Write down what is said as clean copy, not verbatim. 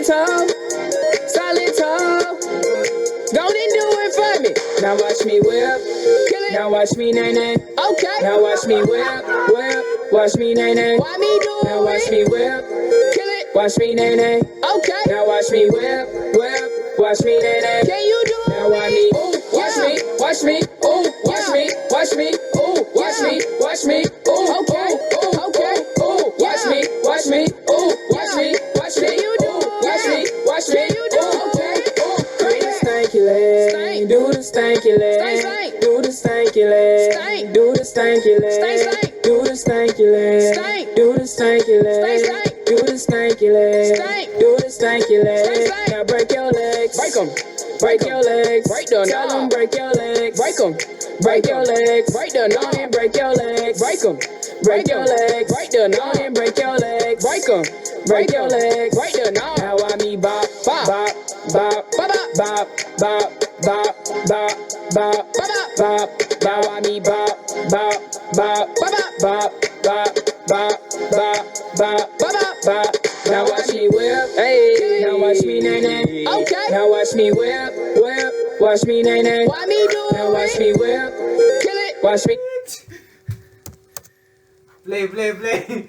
Solid toe, solid toe. Go and do it for me. Now watch me whip, kill it. Now watch me nay nay. Okay. Now watch me whip, whip. Watch me nay nay. Why me do it? Now watch me whip, kill it. Watch me nay nay. Okay. Now watch me whip, whip. Watch me nay nay. Can you do it? Now watch me, ooh, watch me, watch me, ooh, watch me, watch me, ooh, watch me, watch me, ooh, okay, ooh, okay, ooh, watch me, watch me, ooh, watch me, watch me, you do, watch me, watch me, you do, okay, ooh, do the stanky leg, do the stanky leg, do the stanky leg, do the stanky leg, do the stanky leg, do the stanky leg, do the stanky leg, do the stanky leg. Now break your legs, break them. Break your legs, break the tell them break your legs, break them, break your legs, break the knob and break your legs, break them, break your legs, break the knob and break your legs, break them, break your legs, break the knob. Now I me bop, bop, bop, bop, bop, bop, bop, bop, bop, bop, bop. Now I me bop, bop, bop, bop, bop, bop, bop, bop, bop, bop. Now watch me whip, hey. Now watch me nay nay. Okay. Now watch me whip, whip. Watch me nay nay. Why me do it? Now watch me whip, kill it. Watch me. Play.